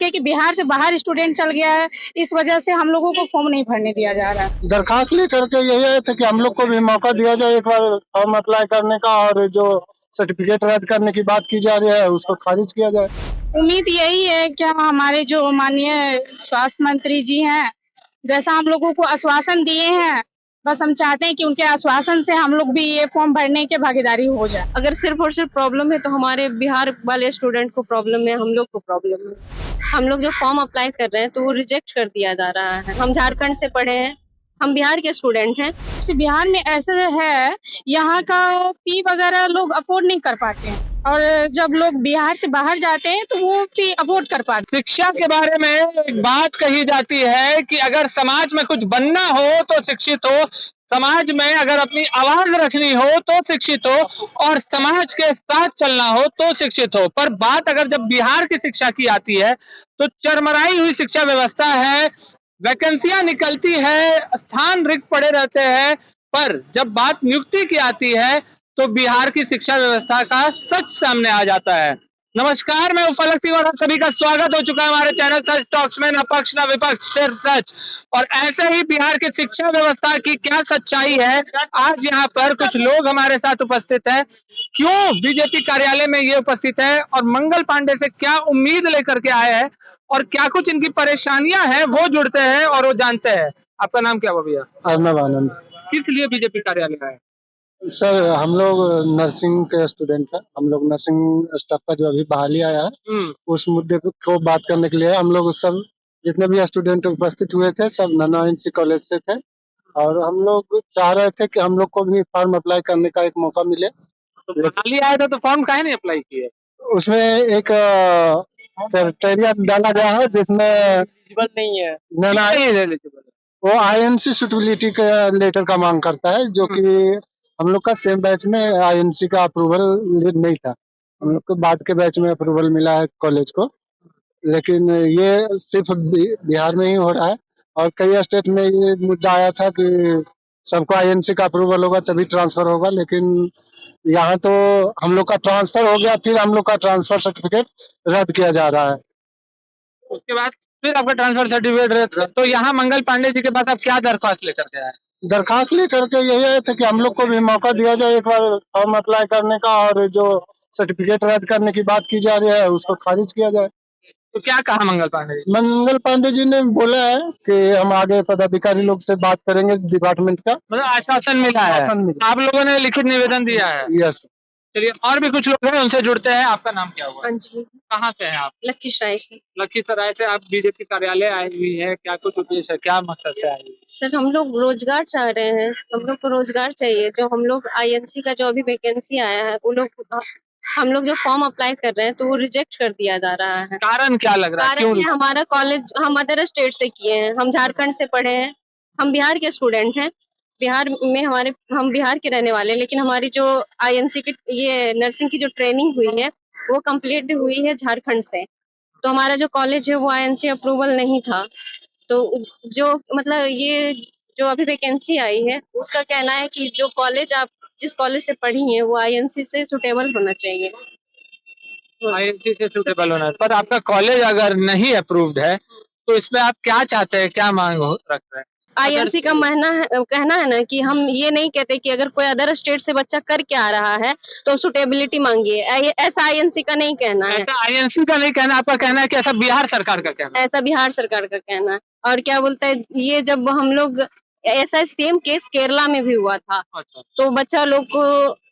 हैं कि बिहार से बाहर स्टूडेंट चल गया है, इस वजह से हम लोगों को फॉर्म नहीं भरने दिया जा रहा है। दरखास्त लेकर के यही है कि हम लोग को भी मौका दिया जाए एक बार फॉर्म अप्लाई करने का, और जो सर्टिफिकेट रद्द करने की बात की जा रही है उसको खारिज किया जाए। उम्मीद यही है कि हमारे जो माननीय स्वास्थ्य मंत्री जी हैं, जैसा हम लोगों को आश्वासन दिए हैं, बस हम चाहते हैं कि उनके आश्वासन से हम लोग भी ये फॉर्म भरने के भागीदारी हो जाए। अगर सिर्फ और सिर्फ प्रॉब्लम है तो हमारे बिहार वाले स्टूडेंट को प्रॉब्लम है, हम लोग को प्रॉब्लम है। हम लोग जो फॉर्म अप्लाई कर रहे हैं तो वो रिजेक्ट कर दिया जा रहा है। हम झारखंड से पढ़े हैं, हम बिहार के स्टूडेंट हैं। बिहार में ऐसे है, यहाँ का फी वगैरह लोग अफोर्ड नहीं कर पाते हैं, और जब लोग बिहार से बाहर जाते हैं तो वो फी अफोर्ड कर पाते हैं। शिक्षा के बारे में एक बात कही जाती है कि अगर समाज में कुछ बनना हो तो शिक्षित हो, समाज में अगर अपनी आवाज रखनी हो तो शिक्षित हो, और समाज के साथ चलना हो तो शिक्षित हो। पर बात अगर जब बिहार की शिक्षा की आती है तो चरमराई हुई शिक्षा व्यवस्था है, वैकेंसियां निकलती है, स्थान रिक्त पड़े रहते हैं, पर जब बात नियुक्ति की आती है तो बिहार की शिक्षा व्यवस्था का सच सामने आ जाता है। नमस्कार, मैं उफलक सिंह और आप सभी का स्वागत हो चुका है हमारे चैनल सच टॉक्स में। न पक्ष न विपक्ष, सिर्फ सच। और ऐसे ही बिहार की शिक्षा व्यवस्था की क्या सच्चाई है, आज यहाँ पर कुछ लोग हमारे साथ उपस्थित हैं। क्यों बीजेपी कार्यालय में ये उपस्थित है और मंगल पांडे से क्या उम्मीद लेकर के आए हैं और क्या कुछ इनकी परेशानियां हैं, वो जुड़ते हैं और वो जानते हैं। आपका नाम क्या हुआ भैया? अर्नब आनंद। किस लिए बीजेपी कार्यालय आए? सर, हम लोग नर्सिंग के स्टूडेंट हैं। हम लोग नर्सिंग स्टाफ का जो अभी बहाली आया है उस मुद्दे को बात करने के लिए हम लोग सब जितने भी स्टूडेंट उपस्थित हुए थे सब नाना एनसी कॉलेज से थे, और हम लोग चाह रहे थे कि हम लोग को भी फॉर्म अप्लाई करने का एक मौका मिले। तो बहाली आया था तो फॉर्म काहे नहीं अप्लाई किए? उसमें एक क्राइटेरिया डाला गया है जिसमें नहीं है वो आईएनसी सुटेबिलिटी का लेटर का मांग करता है, जो कि हम लोग का सेम बैच में आईएनसी का अप्रूवल नहीं था। हम लोग को बाद के बैच में अप्रूवल मिला है कॉलेज को, लेकिन ये सिर्फ बिहार में ही हो रहा है, और कई स्टेट में ये मुद्दा आया था कि सबको आईएनसी का अप्रूवल होगा तभी ट्रांसफर होगा, लेकिन यहाँ तो हम लोग का ट्रांसफर हो गया, फिर हम लोग का ट्रांसफर सर्टिफिकेट रद्द किया जा रहा है। उसके बाद फिर आपका ट्रांसफर सर्टिफिकेट, तो यहाँ मंगल पांडे जी के पास आप क्या दरख्वास्त लेकर के आए? दरखास्त लेकर के यही है कि हम लोग को भी मौका दिया जाए एक बार फॉर्म अप्लाई करने का, और जो सर्टिफिकेट रद्द करने की बात की जा रही है उसको खारिज किया जाए। तो क्या कहा मंगल पांडे जी? मंगल पांडे जी ने बोला है कि हम आगे पदाधिकारी लोग से बात करेंगे डिपार्टमेंट का। मतलब आश्वासन मिला है? आप लोगों ने लिखित निवेदन दिया है? यस। चलिए, और भी कुछ लोग हैं, उनसे जुड़ते हैं। आपका नाम क्या हुआ? अंजलि। कहाँ से हैं आप? लखीसराय से। लखीसराय से आप बीजेपी कार्यालय आई हुई है, क्या कुछ उद्देश्य है, क्या मकसद से आई हुई? सर, हम लोग रोजगार चाह रहे हैं, हम लोग को रोजगार चाहिए। जो हम लोग आईएनसी का जो अभी वैकेंसी आया है वो लोग हम लोग जो फॉर्म अप्लाई कर रहे हैं तो वो रिजेक्ट कर दिया जा रहा है। कारण क्या लग रहा है? कारण है हमारा कॉलेज हम अदर स्टेट से किए हैं, हम झारखंड से पढ़े हैं, हम बिहार के स्टूडेंट हैं। बिहार में हम बिहार के रहने वाले हैं, लेकिन हमारी जो आईएनसी की ये नर्सिंग की जो ट्रेनिंग हुई है वो कंप्लीट हुई है झारखंड से। तो हमारा जो कॉलेज है वो आईएनसी अप्रूवल नहीं था। तो जो मतलब ये जो अभी वैकेंसी आई है उसका कहना है कि जो कॉलेज आप जिस कॉलेज से पढ़ी हैं वो आईएनसी से सुटेबल होना चाहिए। आईएनसी से सुटेबल होना, पर आपका कॉलेज अगर नहीं अप्रूव्ड है तो इसमें आप क्या चाहते हैं, क्या मांग रख रहे हैं? आईएनसी का कहना है ना कि हम ये नहीं कहते कि अगर कोई अदर स्टेट से बच्चा करके आ रहा है तो सुटेबिलिटी मांगिए, ऐसा आईएनसी का नहीं कहना है। ऐसा आईएनसी का नहीं कहना, आपका कहना है कि ऐसा बिहार सरकार का कहना है? ऐसा बिहार सरकार का कहना है। और क्या बोलता है, ये जब हम लोग ऐसा सेम केस केरला में भी हुआ था। अच्छा। तो बच्चा लोग को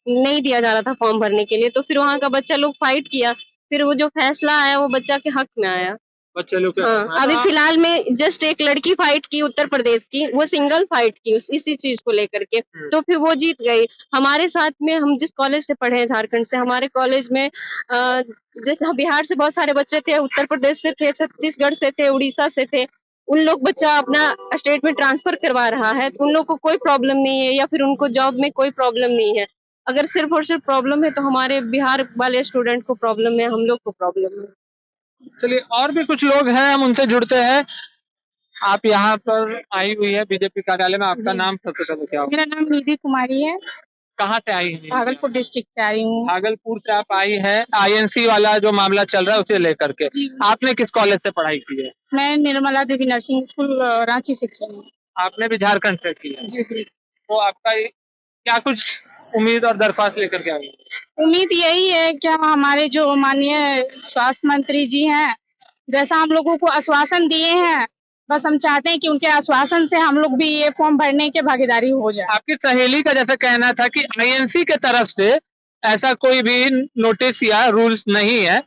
नहीं दिया जा रहा था फॉर्म भरने के लिए, तो फिर वहाँ का बच्चा लोग फाइट किया, फिर वो जो फैसला आया वो बच्चा के हक में आया। बच्चे लोग हाँ, अभी फिलहाल में जस्ट एक लड़की फाइट की उत्तर प्रदेश की, वो सिंगल फाइट की इसी चीज को लेकर के, तो फिर वो जीत गई। हमारे साथ में हम जिस कॉलेज से पढ़े हैं झारखंड से, हमारे कॉलेज में जैसे बिहार से बहुत सारे बच्चे थे, उत्तर प्रदेश से थे, छत्तीसगढ़ से थे, उड़ीसा से थे। उन लोग बच्चा अपना स्टेट में ट्रांसफर करवा रहा है तो उन लोग को कोई प्रॉब्लम नहीं है, या फिर उनको जॉब में कोई प्रॉब्लम नहीं है। अगर सिर्फ और सिर्फ प्रॉब्लम है तो हमारे बिहार वाले स्टूडेंट को प्रॉब्लम है, हम लोग को प्रॉब्लम है। चलिए, और भी कुछ लोग हैं, हम उनसे जुड़ते हैं। आप यहाँ पर आई हुई है बीजेपी कार्यालय में, आपका नाम सबसे पहले क्या होगा? मेरा नाम निधि कुमारी है। कहाँ से आई हैं? भागलपुर डिस्ट्रिक्ट से आई हूँ। भागलपुर से आप आई हैं आईएनसी वाला जो मामला चल रहा है उसे लेकर के। जी। आपने किस कॉलेज से पढ़ाई की है? मैं Nirmala Devi nursing school Ranchi section में। आपने भी झारखंड से की है। जी बिल्कुल। तो आपका क्या कुछ उम्मीद और दरख्वास्त लेकर के आई? उम्मीद यही है कि हमारे जो माननीय स्वास्थ्य मंत्री जी हैं, जैसा हम लोगों को आश्वासन दिए हैं, बस हम चाहते हैं कि उनके आश्वासन से हम लोग भी ये फॉर्म भरने के भागीदारी हो जाए। आपकी सहेली का जैसा कहना था कि आईएनसी के तरफ से ऐसा कोई भी नोटिस या रूल्स नहीं है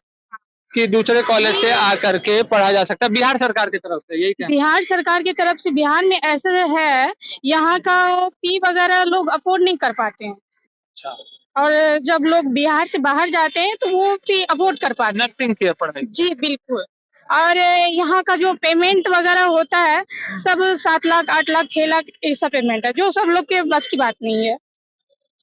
कि दूसरे कॉलेज से आकर के पढ़ा जा सकता है, बिहार सरकार की तरफ से, यही कहना? बिहार सरकार की तरफ से बिहार में ऐसा है, यहाँ का फी वगैरह लोग अफोर्ड नहीं कर पाते हैं। अच्छा। और जब लोग बिहार से बाहर जाते हैं तो वो फी अफोर्ड कर पाते हैं। नर्सिंग की पढ़ाई। जी बिल्कुल। और यहाँ का जो पेमेंट वगैरह होता है सब 7 लाख 8 लाख 6 लाख ऐसा पेमेंट है, जो सब लोग के बस की बात नहीं है।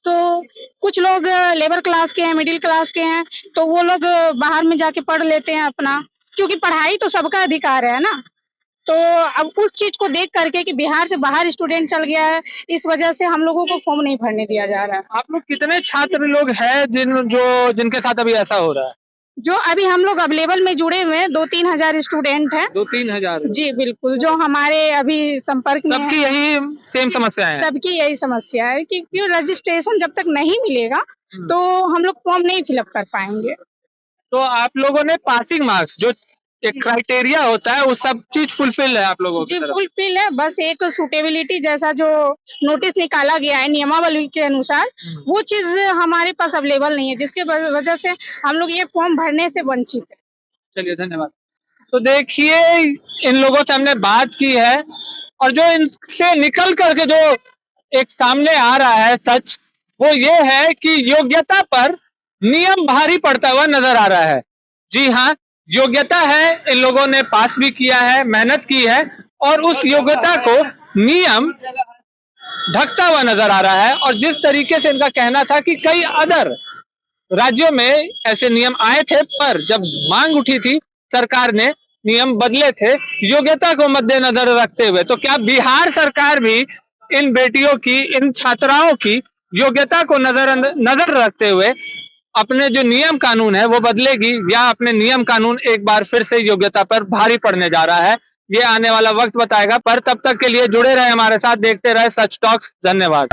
तो कुछ लोग लेबर क्लास के हैं, मिडिल क्लास के हैं, तो वो लोग बाहर में जाके पढ़ लेते हैं अपना, क्योंकि पढ़ाई तो सबका अधिकार है ना। तो अब उस चीज को देख करके कि बिहार से बाहर स्टूडेंट चल गया है, इस वजह से हम लोगों को फॉर्म नहीं भरने दिया जा रहा है। आप लोग कितने छात्र लोग हैं जिनके साथ अभी ऐसा हो रहा है? जो अभी हम लोग अवेलेबल में जुड़े हुए हैं 2-3 हजार स्टूडेंट हैं। 2-3 हजार? जी बिल्कुल, जो हमारे अभी संपर्क में सबकी यही सेम समस्या है? सबकी यही समस्या है कि रजिस्ट्रेशन जब तक नहीं मिलेगा तो हम लोग फॉर्म नहीं फिलअप कर पाएंगे। तो आप लोगों ने पासिंग मार्क्स जो एक क्राइटेरिया होता है वो सब चीज फुलफिल है आप लोगों की जी तरफ? फुलफिल है, बस एक सुटेबिलिटी जैसा जो नोटिस निकाला गया है नियमावली के अनुसार, वो चीज हमारे पास अवेलेबल नहीं है, जिसके वजह से हम लोग ये फॉर्म भरने से वंचित है। चलिए धन्यवाद। तो देखिए इन लोगों से हमने बात की है और जो इनसे निकल करके जो एक सामने आ रहा है सच, वो ये है कि योग्यता पर नियम भारी पड़ता हुआ नजर आ रहा है। जी हाँ, योग्यता है, इन लोगों ने पास भी किया है, मेहनत की है और उस योग्यता को नियम ढकता हुआ नजर आ रहा है। और जिस तरीके से इनका कहना था कि कई अदर राज्यों में ऐसे नियम आए थे, पर जब मांग उठी थी सरकार ने नियम बदले थे योग्यता को मद्देनजर रखते हुए। तो क्या बिहार सरकार भी इन बेटियों की, इन छात्राओं की योग्यता को नजर रखते हुए अपने जो नियम कानून है वो बदलेगी, या अपने नियम कानून एक बार फिर से योग्यता पर भारी पड़ने जा रहा है? ये आने वाला वक्त बताएगा। पर तब तक के लिए जुड़े रहे हमारे साथ, देखते रहे सच टॉक्स। धन्यवाद।